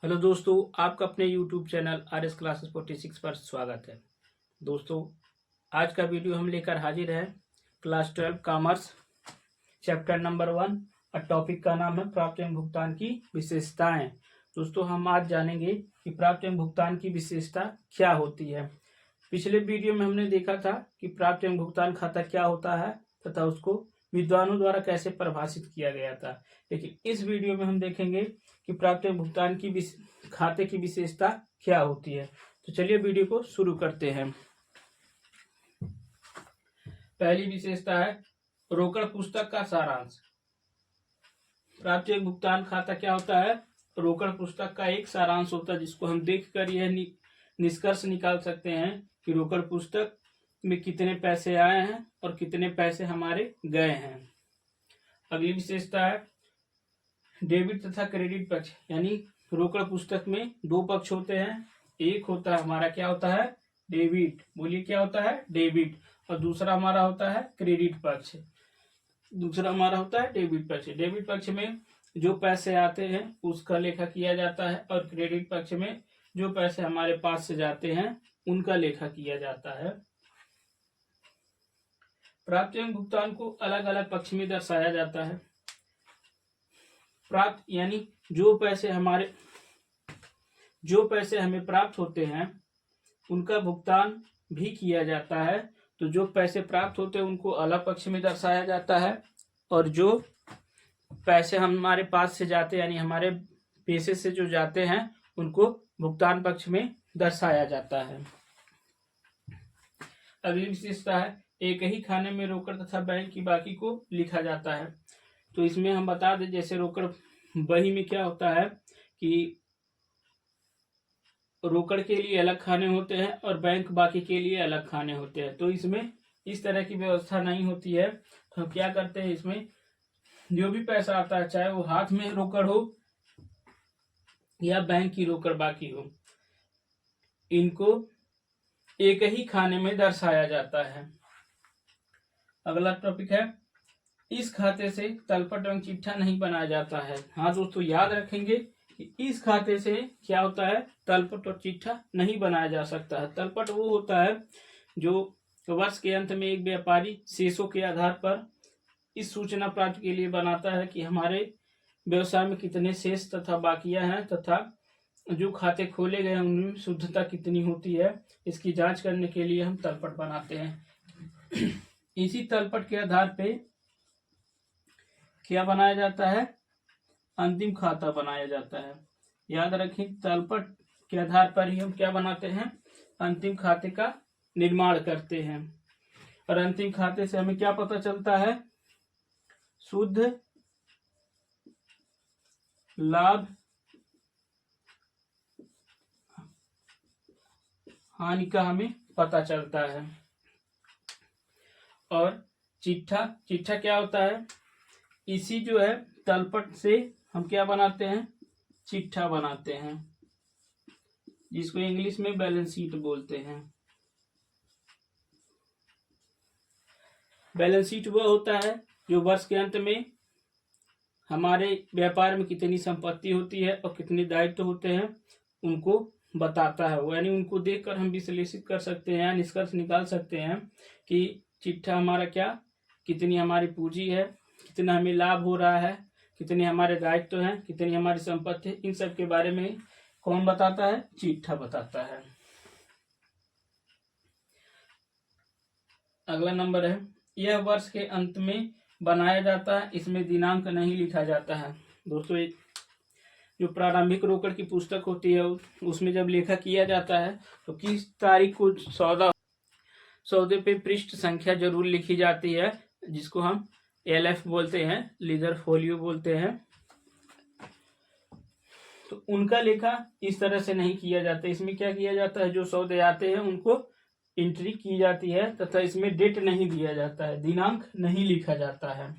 Hello दोस्तों, आपका अपने YouTube चैनल RS क्लासेस 46 पर स्वागत है। दोस्तों, आज का वीडियो हम लेकर हाजिर हैं क्लास 12 कॉमर्स चैप्टर नंबर 1 और टॉपिक का नाम है प्राप्त एवं भुगतान की विशेषताएं। दोस्तों, हम आज जानेंगे कि प्राप्त एवं भुगतान की विशेषता क्या होती है। पिछले वीडियो में हमने देखा था कि प्राप्त एवं भुगतान खाता क्या होता है तथा उसको विद्वानों द्वारा कैसे परिभाषित किया गया था। लेकिन इस वीडियो में हम देखेंगे कि प्राप्त एवं भुगतान की खाते की विशेषता क्या होती है। तो चलिए वीडियो को शुरू करते हैं। पहली विशेषता है रोकड़ पुस्तक का सारांश। प्राप्त एवं भुगतान खाता क्या होता है? रोकड़ पुस्तक का एक सारांश होता है, जिसको हम देखकर यह निष्कर्ष निकाल सकते हैं कि रोकड़ पुस्तक में कितने पैसे आए हैं और कितने पैसे हमारे गए हैं। अगली विशेषता है डेबिट तथा क्रेडिट पक्ष। यानी रोकड़ पुस्तक में दो पक्ष होते हैं। एक होता है हमारा क्या होता है? डेबिट। बोलिए क्या होता है? डेबिट। और दूसरा हमारा होता है क्रेडिट पक्ष। दूसरा हमारा होता है डेबिट पक्ष। डेबिट पक्ष में जो पैसे आते हैं उसका लेखा किया जाता है और क्रेडिट पक्ष में जो पैसे हमारे पास से जाते हैं उनका लेखा किया जाता है। प्राप्त एवं भुगतान को अलग अलग पक्ष में दर्शाया जाता है। प्राप्त यानी जो पैसे हमें प्राप्त होते हैं उनका भुगतान भी किया जाता है। तो जो पैसे प्राप्त होते हैं उनको अलग पक्ष में दर्शाया जाता है और जो पैसे हमारे पास से जाते हैं यानी हमारे पैसे से जो जाते हैं उनको भुगतान पक्ष में दर्शाया जाता है। अगली विशेषता है एक ही खाने में रोकड़ तथा बैंक की बाकी को लिखा जाता है। तो इसमें हम बता दें, जैसे रोकड़ बही में क्या होता है कि रोकड़ के लिए अलग खाने होते हैं और बैंक बाकी के लिए अलग खाने होते हैं। तो इसमें इस तरह की व्यवस्था नहीं होती है। तो हम क्या करते हैं, इसमें जो भी पैसा आता है चाहे वो हाथ में रोकड़ हो या बैंक की रोकड़ बाकी हो, इनको एक ही खाने में दर्शाया जाता है। अगला टॉपिक है इस खाते से तलपट एवं चिट्ठा नहीं बनाया जाता है। हाँ दोस्तों, याद रखेंगे कि इस खाते से क्या होता है? तलपट और चिट्ठा नहीं बनाया जा सकता है। तलपट वो होता है जो वर्ष के अंत में एक व्यापारी शेषों के आधार पर इस सूचना प्राप्ति के लिए बनाता है कि हमारे व्यवसाय में कितने शेष तथा बाकियां हैं तथा जो खाते खोले गए हैं उनमें शुद्धता कितनी होती है, इसकी जांच करने के लिए हम तलपट बनाते हैं। इसी तलपट के आधार पे क्या बनाया जाता है? अंतिम खाता बनाया जाता है। याद रखें, तलपट के आधार पर ही हम क्या बनाते हैं? अंतिम खाते का निर्माण करते हैं। और अंतिम खाते से हमें क्या पता चलता है? शुद्ध लाभ हानि का हमें पता चलता है। और चिट्ठा क्या होता है? इसी जो है तलपट से हम क्या बनाते हैं? चिट्ठा बनाते हैं, जिसको इंग्लिश में बैलेंस शीट बोलते हैं। बैलेंस शीट वह होता है जो वर्ष के अंत में हमारे व्यापार में कितनी संपत्ति होती है और कितने दायित्व होते हैं उनको बताता है। यानी उनको देखकर हम विश्लेषित कर सकते हैं, निष्कर्ष निकाल सकते हैं कि चिट्ठा हमारा क्या, कितनी हमारी पूंजी है, कितना हमें लाभ हो रहा है, कितने हमारे दायित्व हैं, कितनी हमारी संपत्ति है। इन सब के बारे में कौन बताता है? चिट्ठा बताता है। अगला नंबर है यह वर्ष के अंत में बनाया जाता है, इसमें दिनांक नहीं लिखा जाता है। दोस्तों, जो प्रारंभिक रोकड़ की पुस्तक होती है उसमें जब लेखा किया जाता है तो किस तारीख को सौदे पे पृष्ठ संख्या जरूर लिखी जाती है, जिसको हम LF बोलते हैं, लीजर फोलियो बोलते हैं। तो उनका लेखा इस तरह से नहीं किया जाता। इसमें क्या किया जाता है? जो सौदे आते हैं उनको एंट्री की जाती है तथा इसमें डेट नहीं दिया जाता है, दिनांक नहीं लिखा जाता है।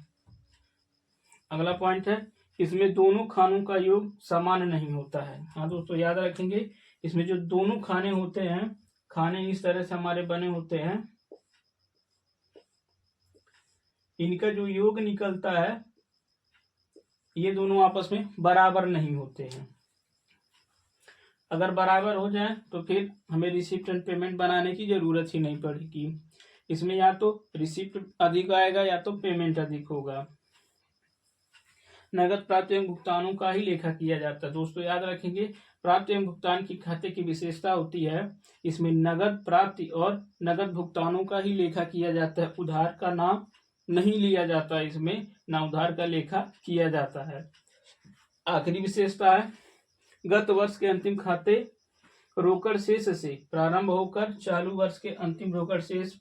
अगला पॉइंट है इसमें दोनों खानों का योग समान नहीं होता है। हाँ दोस्तों, याद रखेंगे, इसमें जो दोनों खाने होते हैं, खाने इस तरह से हमारे बने होते हैं, इनका जो योग निकलता है ये दोनों आपस में बराबर नहीं होते हैं। अगर बराबर हो जाए तो फिर हमें रिसिप्ट एंड पेमेंट बनाने की जरूरत ही नहीं पड़ेगी। इसमें या तो रिसिप्ट अधिक आएगा या तो पेमेंट अधिक होगा। नगद प्राप्त एवं भुगतानों का ही लेखा किया जाता है। दोस्तों याद रखेंगे, प्राप्त एवं भुगतान की खाते की विशेषता होती है, इसमें नगद प्राप्ति और नगद भुगतानों का ही लेखा किया जाता है। उधार का नाम नहीं लिया जाता, इसमें ना उधार का लेखा किया जाता है। आखिरी विशेषता है, गत वर्ष के अंतिम खाते रोकड़ शेष से प्रारंभ होकर चालू वर्ष के अंतिम रोकड़ शेष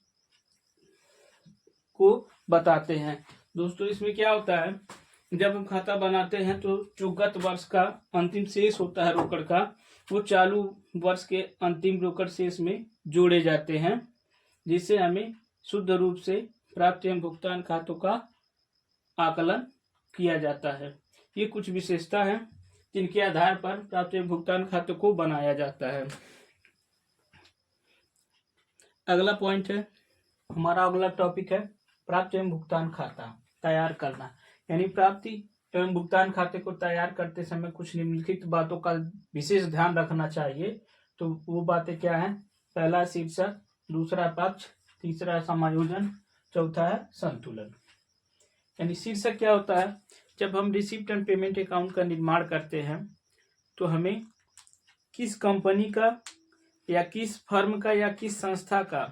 को बताते हैं। दोस्तों इसमें क्या होता है, जब हम खाता बनाते हैं तो जो गत वर्ष का अंतिम शेष होता है रोकड़ का, वो चालू वर्ष के अंतिम रोकड़ शेष में जोड़े जाते हैं, जिससे हमें शुद्ध रूप से प्राप्त एवं भुगतान खातों का आकलन किया जाता है। ये कुछ विशेषता है जिनके आधार पर प्राप्त एवं भुगतान खातों को बनाया जाता है। अगला पॉइंट है, हमारा अगला टॉपिक है प्राप्त एवं भुगतान खाता तैयार करना। यानी प्राप्ति एवं भुगतान खाते को तैयार करते समय कुछ निम्नलिखित बातों का विशेष ध्यान रखना चाहिए। तो वो बातें क्या है, पहला शीर्षक, दूसरा पक्ष, तीसरा समायोजन, चौथा है संतुलन। यानी शीर्षक क्या होता है, जब हम रिसिप्ट एंड पेमेंट अकाउंट का निर्माण करते हैं तो हमें किस कंपनी का या किस फर्म का या किस संस्था का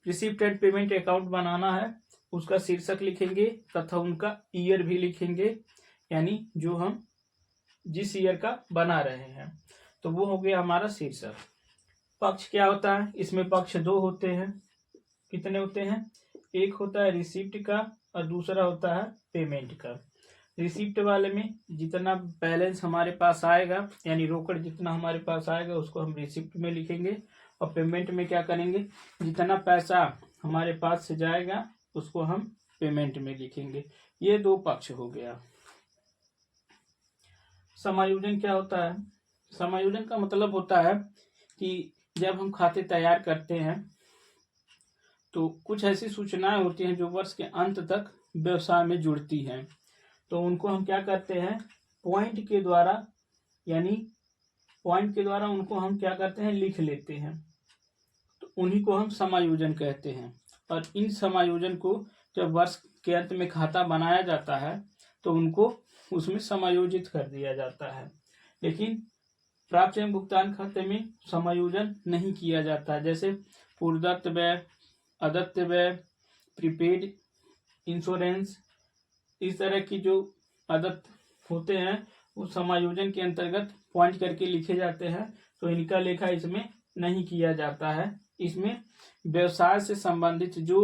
रिसिप्ट एंड पेमेंट अकाउंट बनाना है उसका शीर्षक लिखेंगे तथा उनका ईयर भी लिखेंगे, यानी जो हम जिस ईयर का बना रहे हैं, तो वो हो गया हमारा शीर्षक। पक्ष क्या होता है, इसमें पक्ष दो होते हैं। कितने होते हैं, एक होता है रिसिप्ट का और दूसरा होता है पेमेंट का। रिसिप्ट वाले में जितना बैलेंस हमारे पास आएगा, यानी रोकड़ जितना हमारे पास आएगा उसको हम रिसिप्ट में लिखेंगे, और पेमेंट में क्या करेंगे, जितना पैसा हमारे पास से जाएगा उसको हम पेमेंट में लिखेंगे। ये दो पक्ष हो गया। समायोजन क्या होता है, समायोजन का मतलब होता है कि जब हम खाते तैयार करते हैं तो कुछ ऐसी सूचनाएं होती हैं जो वर्ष के अंत तक व्यवसाय में जुड़ती हैं, तो उनको हम क्या करते हैं, पॉइंट के द्वारा, यानी पॉइंट के द्वारा उनको हम क्या करते हैं, लिख लेते हैं, तो उन्हीं को हम समायोजन कहते हैं। और इन समायोजन को जब वर्ष के अंत में खाता बनाया जाता है तो उनको उसमें समायोजित कर दिया जाता है। लेकिन प्राप्त एवं भुगतान खाते में समायोजन नहीं किया जाता, जैसे पूर्वदत्त व्यय, अदत्त व्यय, प्रीपेड इंश्योरेंस, इस तरह की जो अदत्त होते हैं वो समायोजन के अंतर्गत पॉइंट करके लिखे जाते हैं, तो इनका लेखा इसमें नहीं किया जाता है। इसमें व्यवसाय से संबंधित जो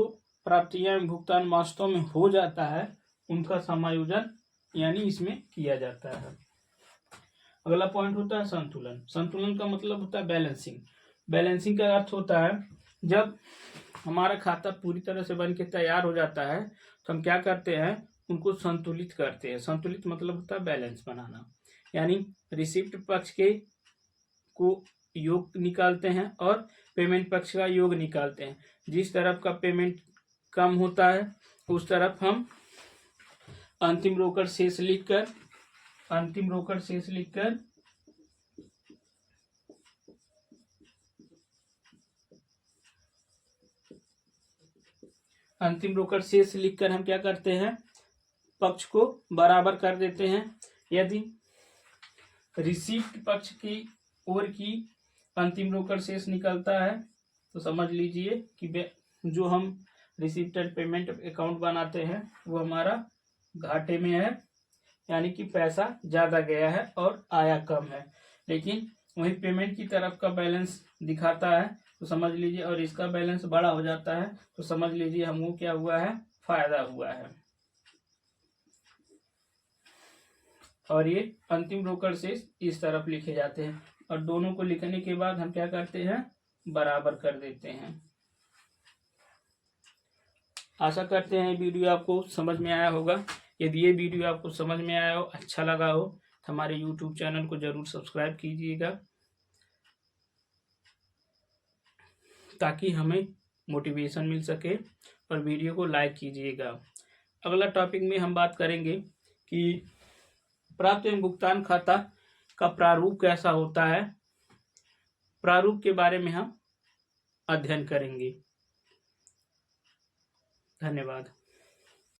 प्राप्तियां एवं भुगतान वास्तव में हो जाता है उनका समायोजन यानी इसमें किया जाता है। अगला पॉइंट होता है संतुलन। संतुलन का मतलब होता है बैलेंसिंग। बैलेंसिंग का अर्थ होता है जब हमारा खाता पूरी तरह से बन के तैयार हो जाता है तो हम क्या करते हैं, उनको संतुलित करते हैं। संतुलित मतलब होता है बैलेंस बनाना, यानी रिसिप्ट पक्ष के को योग निकालते हैं और पेमेंट पक्ष का योग निकालते हैं। जिस तरफ का पेमेंट कम होता है उस तरफ हम अंतिम रोकड़ शेष लिखकर अंतिम रोकड़ शेष लिखकर हम क्या करते हैं, पक्ष को बराबर कर देते हैं। यदि रिसीप्ट पक्ष की ओर की अंतिम रोकड़ शेष निकलता है तो समझ लीजिए कि जो हम रिसिप्ट एंड पेमेंट अकाउंट बनाते हैं वो हमारा घाटे में है, यानी कि पैसा ज़्यादा गया है और आया कम है। लेकिन वही पेमेंट की तरफ का बैलेंस दिखाता है तो समझ लीजिए, और इसका बैलेंस बड़ा हो जाता है तो समझ लीजिए हमको क्या हुआ है, फायदा हुआ है। और ये अंतिम रोकड़ शेष इस तरफ लिखे जाते हैं, और दोनों को लिखने के बाद हम क्या करते हैं, बराबर कर देते हैं। आशा करते हैं वीडियो आपको समझ में आया होगा। यदि ये वीडियो आपको समझ में आया हो, अच्छा लगा हो, तो हमारे YouTube चैनल को जरूर सब्सक्राइब कीजिएगा ताकि हमें मोटिवेशन मिल सके, और वीडियो को लाइक कीजिएगा। अगला टॉपिक में हम बात करेंगे कि प्राप्त एवं भुगतान खाता का प्रारूप कैसा होता है, प्रारूप के बारे में हम अध्ययन करेंगे। धन्यवाद।